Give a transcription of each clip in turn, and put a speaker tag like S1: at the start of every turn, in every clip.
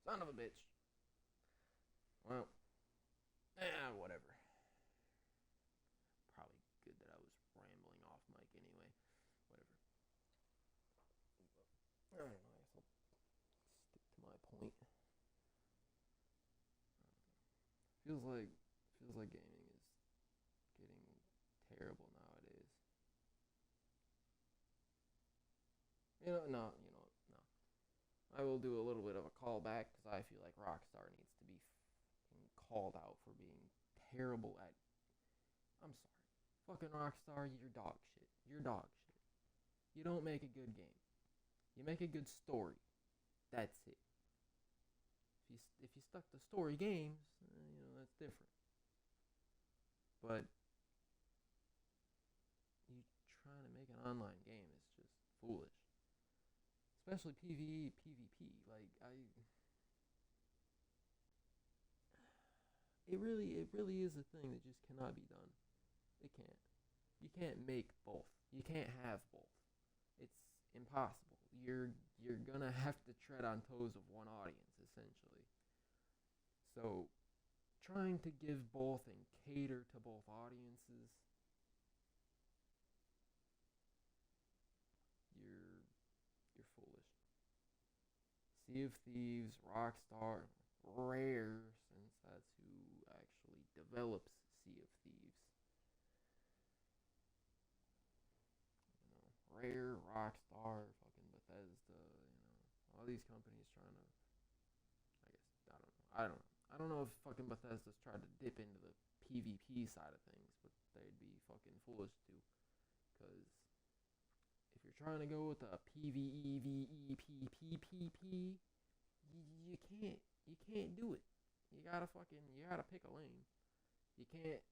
S1: Son of a bitch. Well, whatever. Probably good that I was rambling off mic anyway. Whatever. I don't know. I guess I'll stick to my point. Feels like gaming is getting terrible nowadays. No. I will do a little bit of a callback because I feel like Rockstar needs to be called out for being terrible at. I'm sorry, fucking Rockstar, you're dog shit. You're dog shit. You don't make a good game. You make a good story. That's it. If you stuck to story games, that's different. But you trying to make an online game is just foolish, especially PvE, PvP. Like it really is a thing that just cannot be done. It can't. You can't make both. You can't have both. It's impossible. You're gonna have to tread on toes of one audience essentially. So trying to give both and cater to both audiences, you're you're foolish. Sea of Thieves, Rockstar, Rare, since that's who actually develops Sea of Thieves. Rare, Rockstar, fucking Bethesda, all these companies trying to. I guess I don't know if fucking Bethesda's tried to dip into the PvP side of things, but they'd be fucking foolish to, because if you're trying to go with the PvEVEPPPP, you can't do it. You gotta pick a lane. You can't,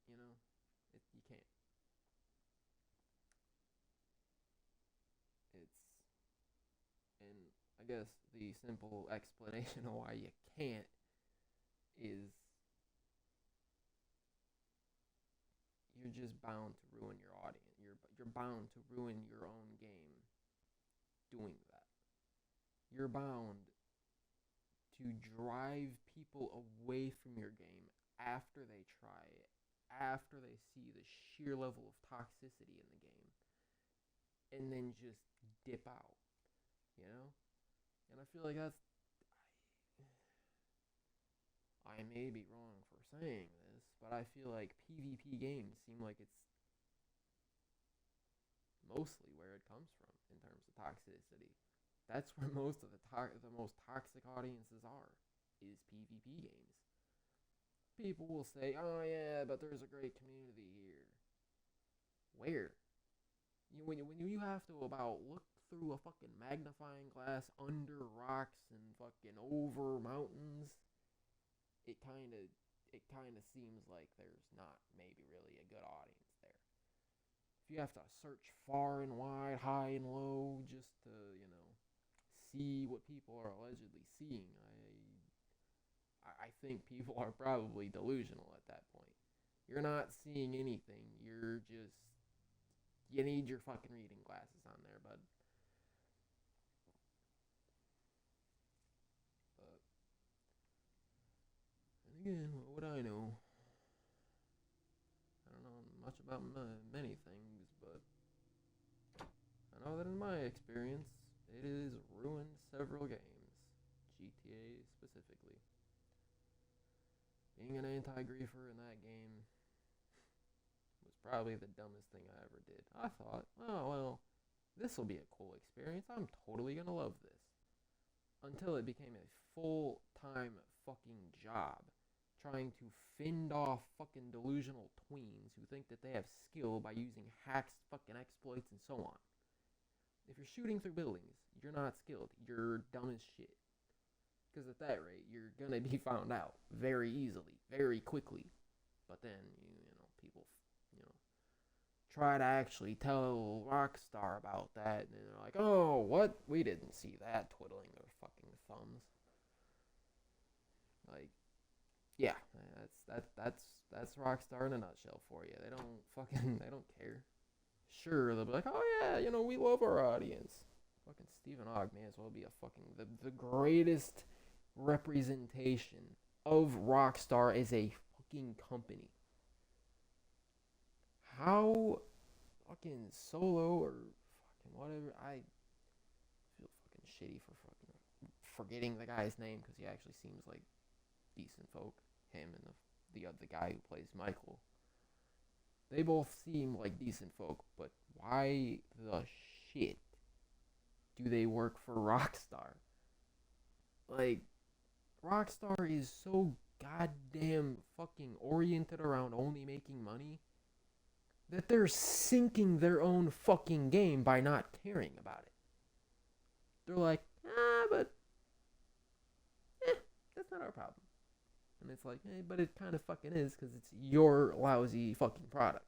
S1: you know, you can't. It's and I guess the simple explanation of why you can't is you're just bound to ruin your audience. You're bound to ruin your own game doing that. You're bound to drive people away from your game after they try it, after they see the sheer level of toxicity in the game, and then just dip out, you know? And I feel like I may be wrong for saying this, but I feel like PvP games seem like it's mostly where it comes from in terms of toxicity. That's where most of the most toxic audiences are, is PvP games. People will say, "Oh yeah, but there's a great community here." Where? When you have to about look through a fucking magnifying glass under rocks and fucking over mountains, it kind of seems like there's not maybe really a good audience there. If you have to search far and wide, high and low, just to see what people are allegedly seeing, I think people are probably delusional at that point. You're not seeing anything. You need your fucking reading glasses on there, bud. But and again, what would I know? I don't know much about many things, but I know that in my experience, it has ruined several games, GTA specifically. Being an anti-griefer in that game was probably the dumbest thing I ever did. I thought, oh well, this will be a cool experience. I'm totally gonna love this. Until it became a full-time fucking job trying to fend off fucking delusional tweens who think that they have skill by using hacks, fucking exploits, and so on. If you're shooting through buildings, you're not skilled. You're dumb as shit. Because at that rate, you're gonna be found out very easily, very quickly. But then, people, you know, try to actually tell Rockstar about that, and they're like, "Oh, what? We didn't see that," twiddling their fucking thumbs. Like, yeah, that's Rockstar in a nutshell for you. They don't care. Sure, they'll be like, "Oh yeah, we love our audience." Fucking Stephen Ogg may as well be a fucking the greatest representation of Rockstar as a fucking company. How fucking Solo or fucking whatever, I feel fucking shitty for fucking forgetting the guy's name because he actually seems like decent folk. Him and the other guy who plays Michael. They both seem like decent folk, but why the shit do they work for Rockstar? Like, Rockstar is so goddamn fucking oriented around only making money that they're sinking their own fucking game by not caring about it. They're like, but that's not our problem. And it's like, but it kind of fucking is, because it's your lousy fucking product.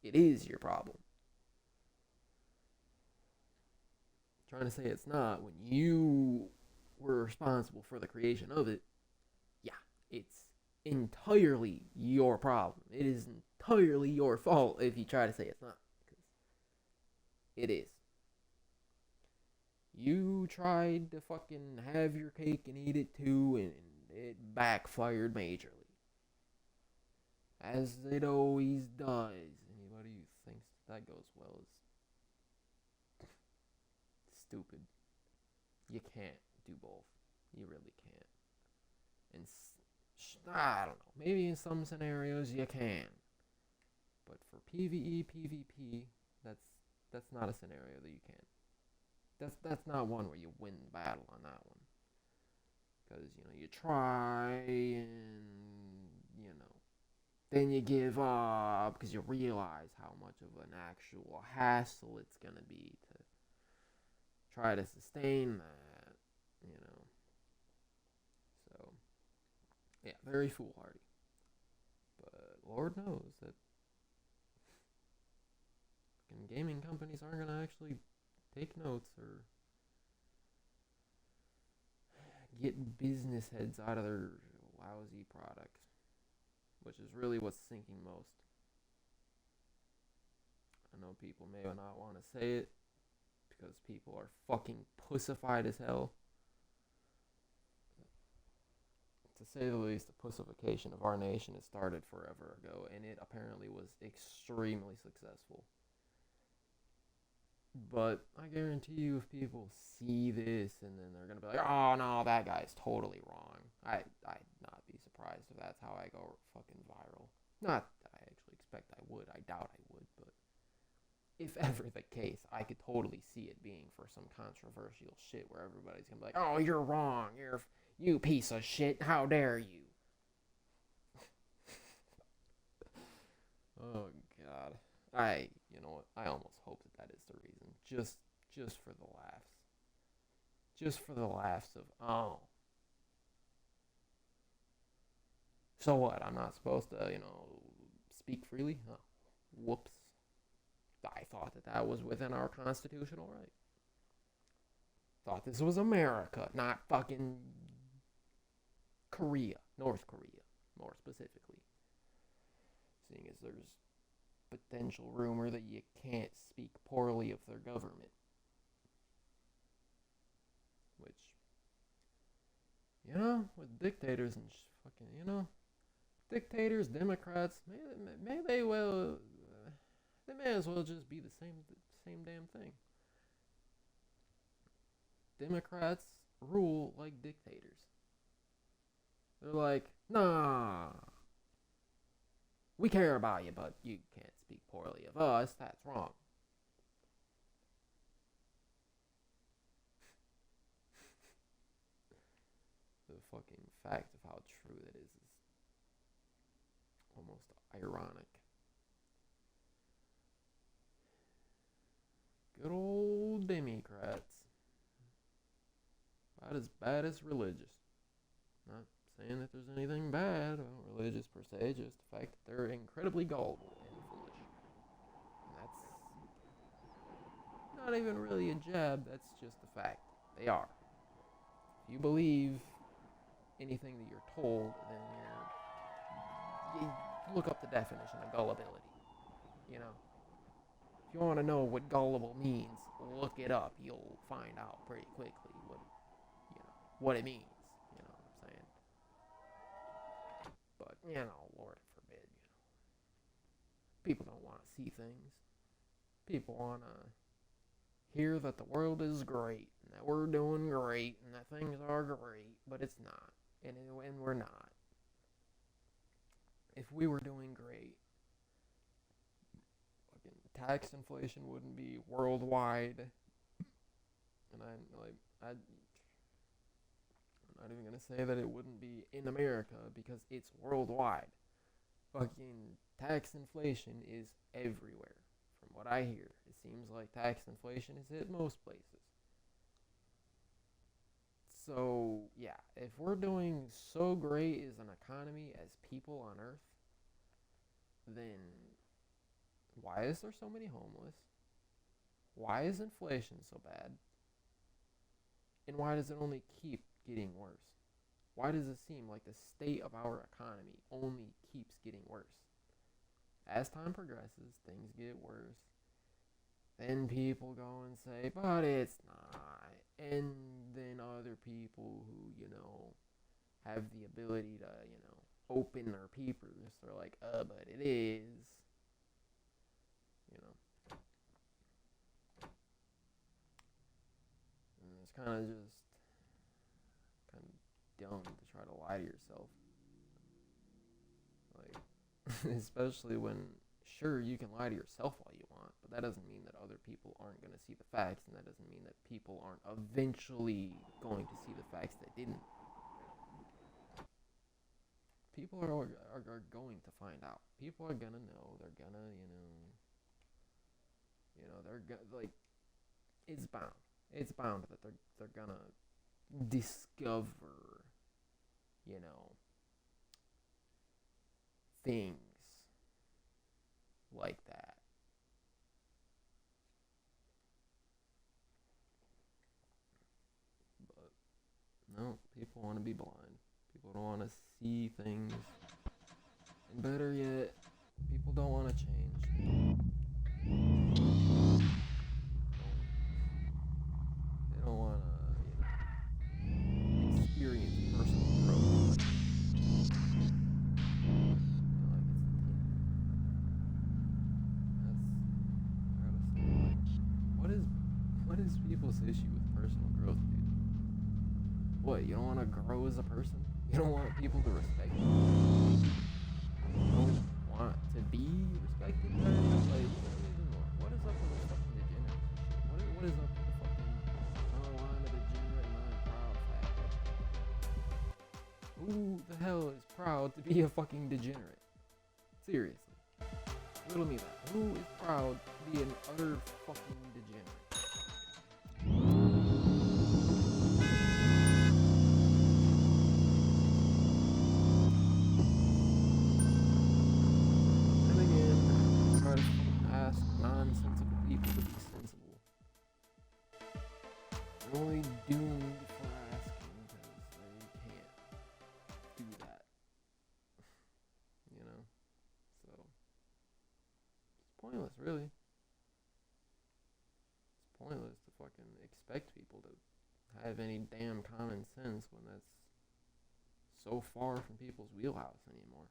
S1: It is your problem. Trying to say it's not when you were responsible for the creation of it. Yeah, it's entirely your problem. It is entirely your fault if you try to say it's not, because it is. You tried to fucking have your cake and eat it too, and it backfired majorly. As it always does. Anybody who thinks that goes well is stupid. You can't do both. You really can't. And I don't know. Maybe in some scenarios you can. But for PvE, PvP, that's not a scenario that you can. That's not one where you win the battle on that one. Because, you try and, then you give up because you realize how much of an actual hassle it's going to be to try to sustain that, So, yeah, very foolhardy. But Lord knows that gaming companies aren't going to actually take notes or get business heads out of their lousy products, which is really what's sinking most. I know people may not want to say it because people are fucking pussified as hell. To say the least, the pussification of our nation has started forever ago, and it apparently was extremely successful. But I guarantee you, if people see this and then they're gonna be like, "Oh no, that guy's totally wrong," I'd not be surprised if that's how I go fucking viral. Not that I actually expect I would. I doubt I would, but if ever the case, I could totally see it being for some controversial shit where everybody's gonna be like, "Oh, you're wrong. You piece of shit. How dare you?" Oh God. You know what? I almost hope that is the reason. Just for the laughs. Just for the laughs of, oh. So what? I'm not supposed to, speak freely? Oh, whoops. I thought that was within our constitutional right. Thought this was America, not fucking Korea. North Korea, more specifically. Seeing as there's potential rumor that you can't speak poorly of their government. Which, with dictators and fucking, dictators, Democrats, may they may as well just be the same damn thing. Democrats rule like dictators. They're like, nah, we care about you, but you can't speak poorly of us. That's wrong. The fucking fact of how true that is almost ironic. Good old Democrats. About as bad as religious. Not saying that there's anything bad about religious per se, just the fact that they're incredibly gullible and foolish. And that's not even really a jab, that's just the fact. They are. If you believe anything that you're told, then you look up the definition of gullibility. If you want to know what gullible means, look it up. You'll find out pretty quickly what it means. You know what I'm saying? But Lord forbid, people don't want to see things. People want to hear that the world is great and that we're doing great and that things are great, but it's not, and we're not. If we were doing great, fucking tax inflation wouldn't be worldwide, and I'm not even gonna say that it wouldn't be in America because it's worldwide. Fucking tax inflation is everywhere. From what I hear, it seems like tax inflation has hit most places. So, yeah, if we're doing so great as an economy as people on Earth, then why is there so many homeless? Why is inflation so bad? And why does it only keep getting worse? Why does it seem like the state of our economy only keeps getting worse? As time progresses, things get worse. Then people go and say, but it's not. And then other people who, have the ability to, open their peepers, they're like, but it is. And it's kind of dumb to try to lie to yourself. Like, especially when, sure, you can lie to yourself all you want, but that doesn't mean that other people aren't going to see the facts, and that doesn't mean that people aren't eventually going to see the facts that didn't. People are going to find out. People are going to know. They're going to, like, it's bound. It's bound that they're going to discover, things like that. But no, people want to be blind. People don't want to see things. And better yet, people don't want to change. They don't want to, experience personal growth. What is people's issue with personal growth, dude? What, you don't want to grow as a person? You don't want people to respect you? You don't want to be respected? Like, what is up with the fucking degeneracy shit? What is up with the fucking, oh, I'm a degenerate and I'm proud factor? Who the hell is proud to be a fucking degenerate? Seriously. Riddle me that. Who is proud to be an utter fucking degenerate? And again, try to ask nonsensical people to be sensible. They're only doomed for asking because they can't do that. So it's pointless, really. It's pointless to fucking expect people to have any damn common sense when that's so far from people's wheelhouse anymore.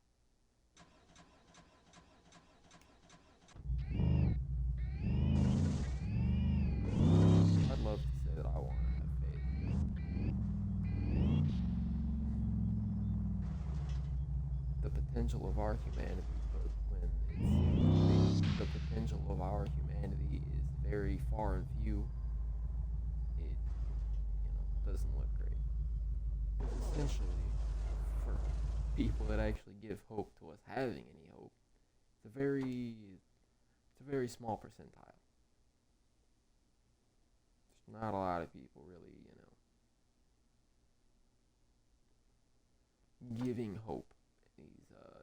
S1: I'd love to say that I want to have faith. The potential of our humanity, but when the potential of our humanity is very far in view, it doesn't look great. Because essentially, for people that actually give hope to us having any hope, it's a very small percentile. There's not a lot of people really, giving hope in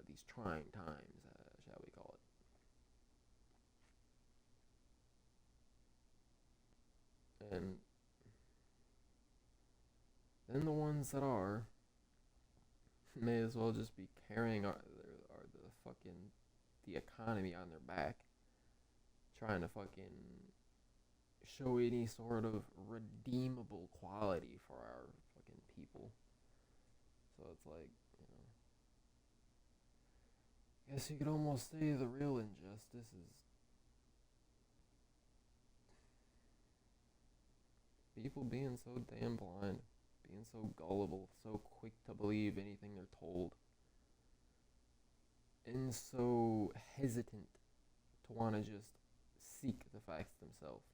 S1: these trying times, shall we call it. And then the ones that are may as well just be carrying the economy on their back, trying to fucking show any sort of redeemable quality for our fucking people. So it's like, I guess you could almost say the real injustice is people being so damn blind, being so gullible, so quick to believe anything they're told, and so hesitant to want to just seek the facts themselves.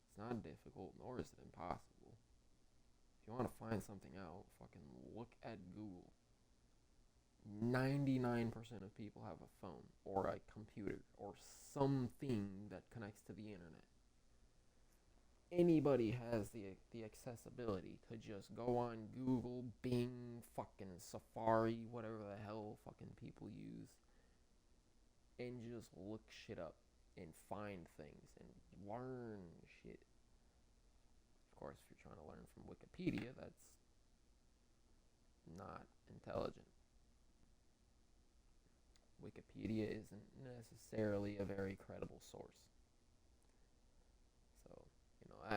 S1: It's not difficult, nor is it impossible. If you want to find something out, fucking look at Google. 99% of people have a phone or a computer or something that connects to the internet. Anybody has the accessibility to just go on Google, Bing, fucking Safari, whatever the hell fucking people use, and just look shit up and find things and learn shit. Of course, if you're trying to learn from Wikipedia, that's not intelligent. Wikipedia isn't necessarily a very credible source. So,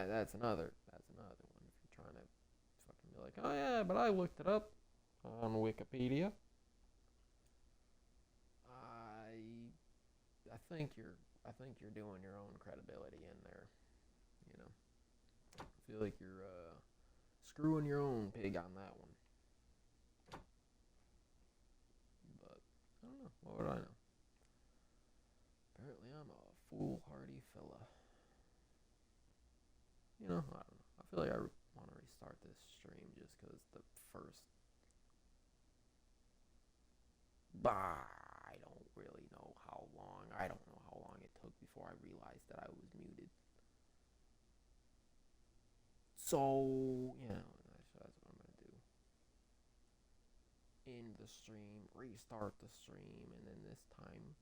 S1: that's another one. If you're trying to fucking be like, oh yeah, but I looked it up on Wikipedia. I think you're doing your own credibility in there. I feel like you're screwing your own pig on that one. But I don't know. What would I know? Apparently, I'm a foolhardy fella. I don't know. I feel like I want to restart this stream just because the first. I don't really know how long. I don't know how long it took before I realized that I was muted. So, that's what I'm going to do. End the stream, restart the stream, and then this time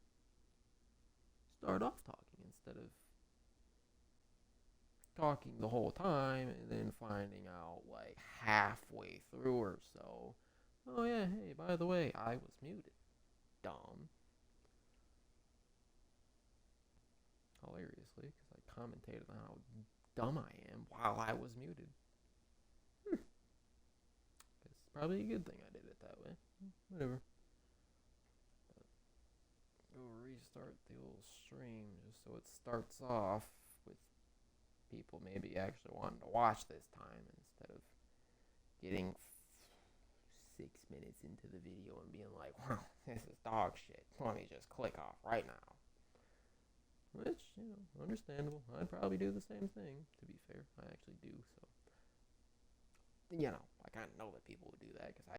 S1: start off talking instead of talking the whole time and then finding out like halfway through or so, oh yeah, hey, by the way, I was muted. Dumb. Hilariously, because I commentated on how dumb I am while I was muted. It's probably a good thing I did it that way. Whatever. But go restart the old stream just so it starts off with people maybe actually wanting to watch this time instead of getting 6 minutes into the video and being like, wow, this is dog shit. Let me just click off right now. Which, understandable. I'd probably do the same thing, to be fair. I actually do, so. I kind of know that people would do that because I